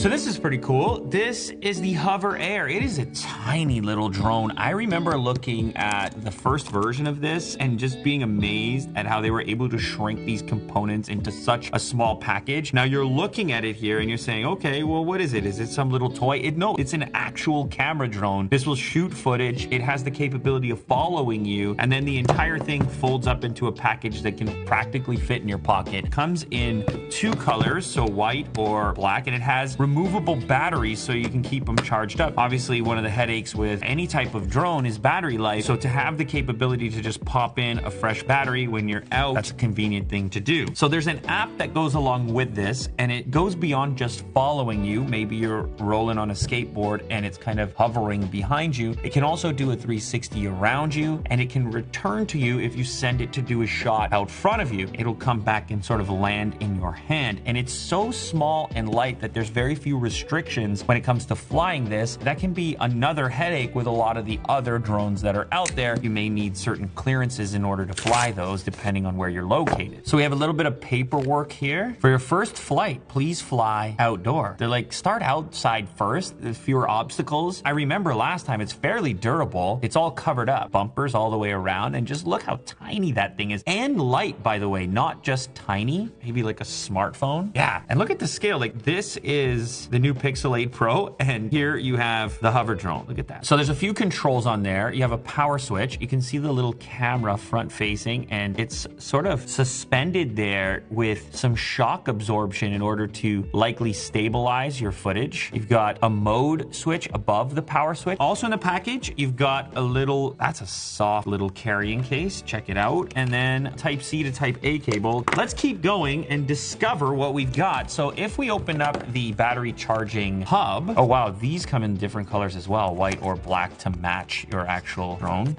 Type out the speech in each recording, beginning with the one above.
So this is pretty cool. This is the HOVERAir. It is a tiny little drone. I remember looking at the first version of this and just being amazed at how they were able to shrink these components into such a small package. Now you're looking at it here and you're saying, okay, well, what is it? Is it some little toy? No, it's an actual camera drone. This will shoot footage. It has the capability of following you, and then the entire thing folds up into a package that can practically fit in your pocket. It comes in 2 colors, so white or black, and it has removable batteries so you can keep them charged up. Obviously, one of the headaches with any type of drone is battery life. So to have the capability to just pop in a fresh battery when you're out, that's a convenient thing to do. So there's an app that goes along with this, and it goes beyond just following you. Maybe you're rolling on a skateboard and it's kind of hovering behind you. It can also do a 360 around you, and it can return to you if you send it to do a shot out front of you. It'll come back and sort of land in your hand. And it's so small and light that there's very few restrictions when it comes to flying this. That can be another headache with a lot of the other drones that are out there. You may need certain clearances in order to fly those depending on where you're located. So we have a little bit of paperwork here. For your first flight, please fly outdoor. They're like, start outside first, fewer obstacles. I remember last time, it's fairly durable. It's all covered up, bumpers all the way around, and just look how tiny that thing is. And light, by the way, not just tiny, maybe like a smartphone. Yeah, and look at the scale. Like, this is the new Pixel 8 Pro, and here you have the hover drone. Look at that. So there's a few controls on there. You have a power switch. You can see the little camera front facing, and it's sort of suspended there with some shock absorption in order to likely stabilize your footage. You've got a mode switch above the power switch. Also in the package, you've got a little, that's a soft little carrying case. Check it out. And then Type C to Type A cable. Let's keep going and discover what we've got. So if we open up the battery charging hub, oh wow, these come in different colors as well, white or black, to match your actual drone.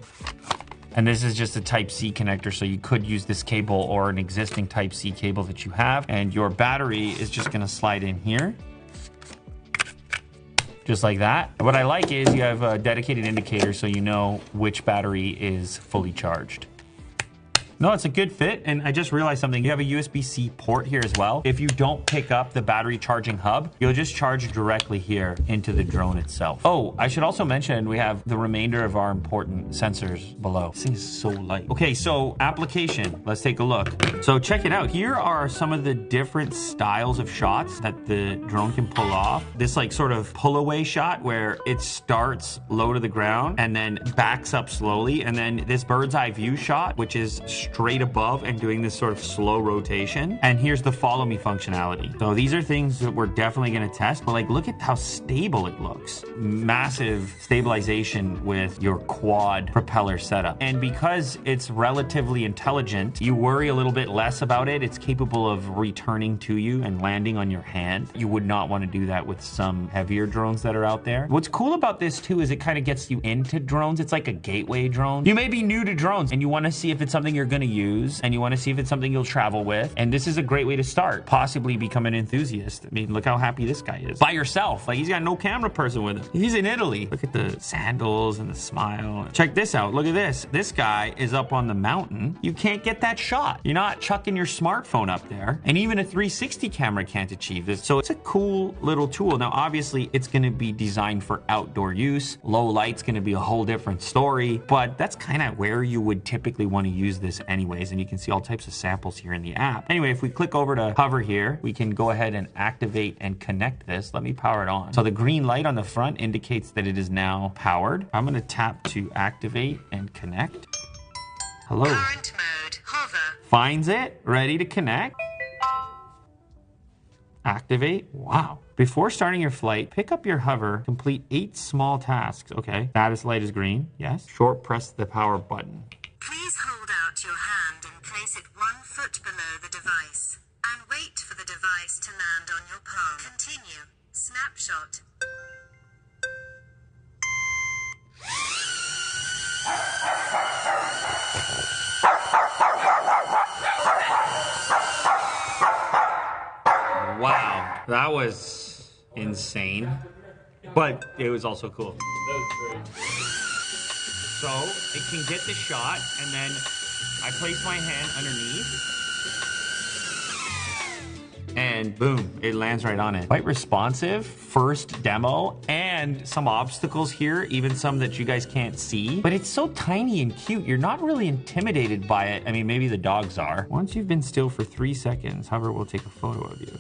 And this is just a Type C connector, so you could use this cable or an existing Type C cable that you have, and your battery is just gonna slide in here. Just like that. What I like is you have a dedicated indicator so you know which battery is fully charged. No, it's a good fit, and I just realized something. You have a USB-C port here as well. If you don't pick up the battery charging hub, you'll just charge directly here into the drone itself. Oh, I should also mention we have the remainder of our important sensors below. This thing is so light. Okay, so application, let's take a look. So check it out. Here are some of the different styles of shots that the drone can pull off. This like sort of pull away shot where it starts low to the ground and then backs up slowly. And then this bird's eye view shot, which is straight above and doing this sort of slow rotation. And here's the follow me functionality. So these are things that we're definitely going to test, but like, look at how stable it looks. Massive stabilization with your quad propeller setup. And because it's relatively intelligent, you worry a little bit less about it. It's capable of returning to you and landing on your hand. You would not want to do that with some heavier drones that are out there. What's cool about this too is it kind of gets you into drones. It's like a gateway drone. You may be new to drones and you want to see if it's something you're going to use, and you want to see if it's something you'll travel with, and this is a great way to start, possibly become an enthusiast. I mean, look how happy this guy is by yourself. Like, he's got no camera person with him. He's in Italy. Look at the sandals and the smile. Check this out. Look at this. This guy is up on the mountain. You can't get that shot. You're not chucking your smartphone up there, and even a 360 camera can't achieve this. So it's a cool little tool. Now obviously it's going to be designed for outdoor use. Low light's going to be a whole different story, but that's kind of where you would typically want to use this anyways, and you can see all types of samples here in the app. Anyway, if we click over to hover here, we can go ahead and activate and connect this. Let me power it on. So the green light on the front indicates that it is now powered. I'm going to tap to activate and connect. Hello. Current mode, hover. Finds it, ready to connect. Activate. Wow. Before starting your flight, pick up your hover, complete 8 small tasks. Okay. Status light is green. Yes. Short press the power button. Please hold out your hand and place it 1 foot below the device. And wait for the device to land on your palm. Continue. Snapshot. Wow, that was insane, but it was also cool. So it can get the shot, and then I place my hand underneath, and boom, it lands right on it. Quite responsive, first demo, and some obstacles here, even some that you guys can't see. But it's so tiny and cute, you're not really intimidated by it. I mean, maybe the dogs are. Once you've been still for 3 seconds, Hover will take a photo of you.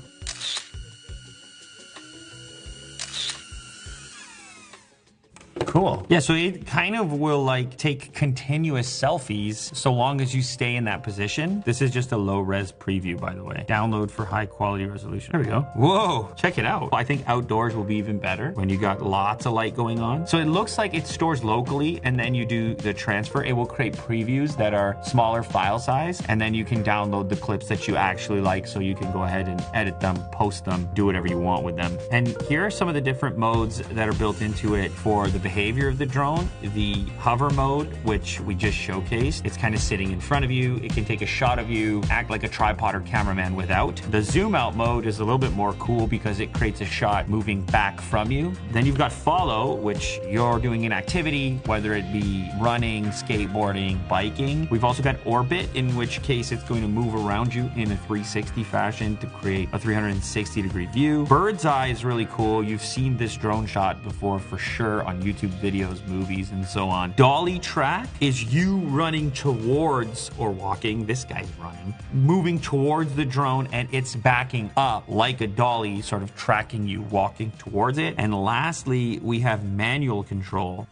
Cool. Yeah, so it kind of will like take continuous selfies so long as you stay in that position. This is just a low res preview, by the way. Download for high quality resolution. There we go. Whoa, check it out. I think outdoors will be even better when you got lots of light going on. So it looks like it stores locally and then you do the transfer. It will create previews that are smaller file size and then you can download the clips that you actually like so you can go ahead and edit them, post them, do whatever you want with them. And here are some of the different modes that are built into it for the behavior of the drone. The hover mode, which we just showcased, it's kind of sitting in front of you. It can take a shot of you, act like a tripod or cameraman without. The zoom out mode is a little bit more cool because it creates a shot moving back from you. Then you've got follow, which you're doing an activity, whether it be running, skateboarding, biking. We've also got orbit, in which case it's going to move around you in a 360 fashion to create a 360-degree view. Bird's eye is really cool. You've seen this drone shot before for sure on YouTube videos, movies, and so on. Dolly track is you running towards, or walking, this guy's running, moving towards the drone and it's backing up like a dolly, sort of tracking you, walking towards it. And lastly, we have manual control.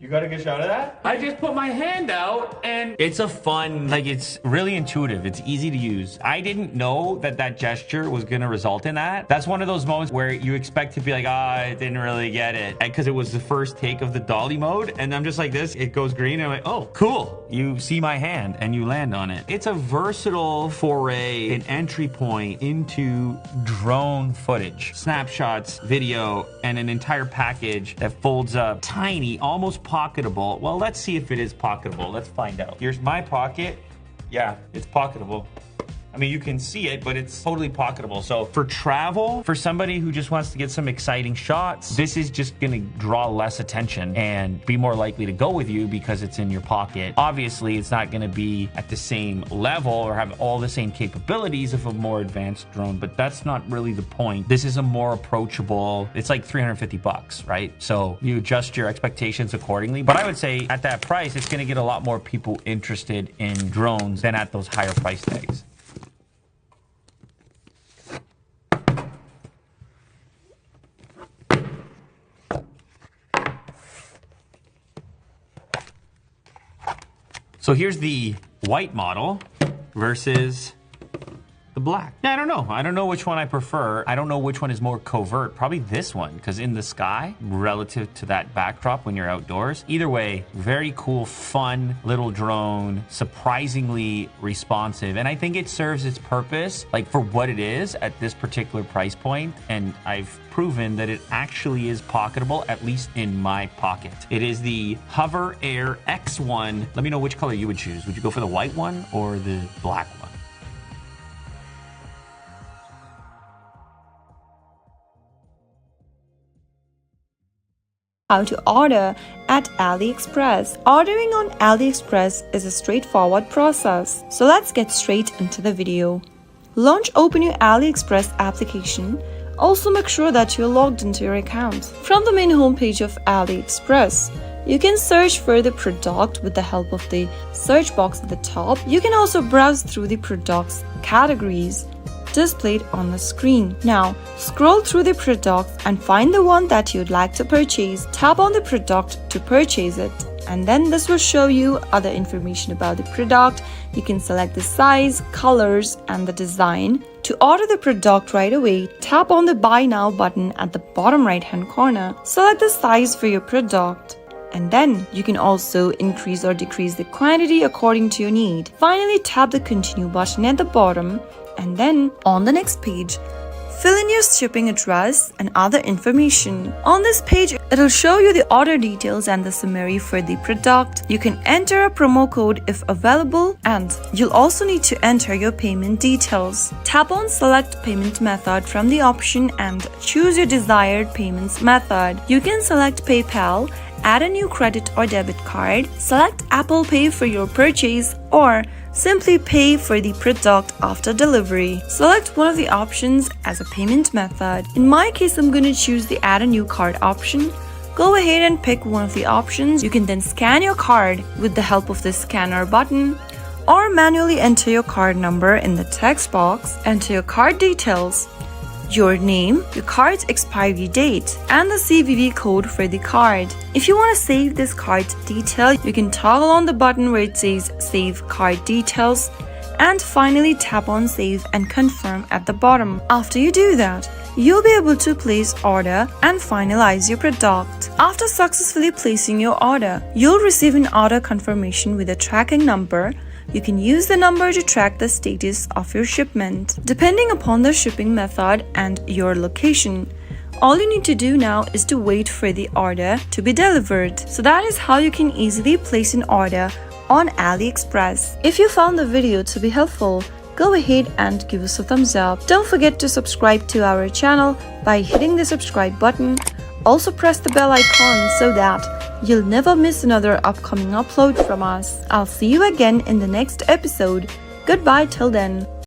You got a good shot of that? I just put my hand out and it's a fun, like it's really intuitive. It's easy to use. I didn't know that that gesture was gonna result in that. That's one of those moments where you expect to be like, I didn't really get it. Because it was the first take of the dolly mode. And I'm just like this, it goes green and I'm like, oh, cool. You see my hand and you land on it. It's a versatile foray, an entry point into drone footage, snapshots, video, and an entire package that folds up tiny, almost pocketable. Well, let's see if it is pocketable. Let's find out. Here's my pocket. Yeah, it's pocketable. I mean, you can see it, but it's totally pocketable. So for travel, for somebody who just wants to get some exciting shots, this is just gonna draw less attention and be more likely to go with you because it's in your pocket. Obviously, it's not gonna be at the same level or have all the same capabilities of a more advanced drone, but that's not really the point. This is a more approachable, it's like 350 bucks, right? So you adjust your expectations accordingly. But I would say at that price, it's gonna get a lot more people interested in drones than at those higher price tags. So here's the white model versus the black. Yeah, I don't know. I don't know which one I prefer. I don't know which one is more covert. Probably this one, because in the sky, relative to that backdrop when you're outdoors. Either way, very cool, fun little drone, surprisingly responsive. And I think it serves its purpose, like for what it is at this particular price point. And I've proven that it actually is pocketable, at least in my pocket. It is the HOVERAir X1. Let me know which color you would choose. Would you go for the white one or the black one? How to order at AliExpress. Ordering on AliExpress is a straightforward process. So let's get straight into the video. Launch open your AliExpress application. Also make sure that you're logged into your account. From the main homepage of AliExpress, you can search for the product with the help of the search box at the top. You can also browse through the product's categories displayed on the screen. Now, scroll through the products and find the one that you'd like to purchase. Tap on the product to purchase it, and then this will show you other information about the product. You can select the size, colors, and the design. To order the product right away, tap on the Buy Now button at the bottom right-hand corner. Select the size for your product, and then you can also increase or decrease the quantity according to your need. Finally, tap the Continue button at the bottom, and then on the next page, Fill in your shipping address and other information. On this page, it'll show you the order details and the summary for the product. You can enter a promo code if available, and you'll also need to enter your payment details. Tap on select payment method from the option and choose your desired payments method. You can select PayPal, add a new credit or debit card, select Apple Pay for your purchase, or simply pay for the product after delivery. Select one of the options as a payment method. In my case, I'm going to choose the add a new card option. Go ahead and pick one of the options. You can then scan your card with the help of the scanner button, or manually enter your card number in the text box. Enter your card details, your name, your card's expiry date, and the CVV code for the card. If you want to save this card detail, you can toggle on the button where it says Save Card Details, and finally tap on Save and Confirm at the bottom. After you do that, you'll be able to place order and finalize your product. After successfully placing your order, you'll receive an order confirmation with a tracking number. You can use the number to track the status of your shipment. Depending upon the shipping method and your location, all you need to do now is to wait for the order to be delivered. So that is how you can easily place an order on AliExpress. If you found the video to be helpful, go ahead and give us a thumbs up. Don't forget to subscribe to our channel by hitting the subscribe button. Also press the bell icon so that you'll never miss another upcoming upload from us. I'll see you again in the next episode. Goodbye till then.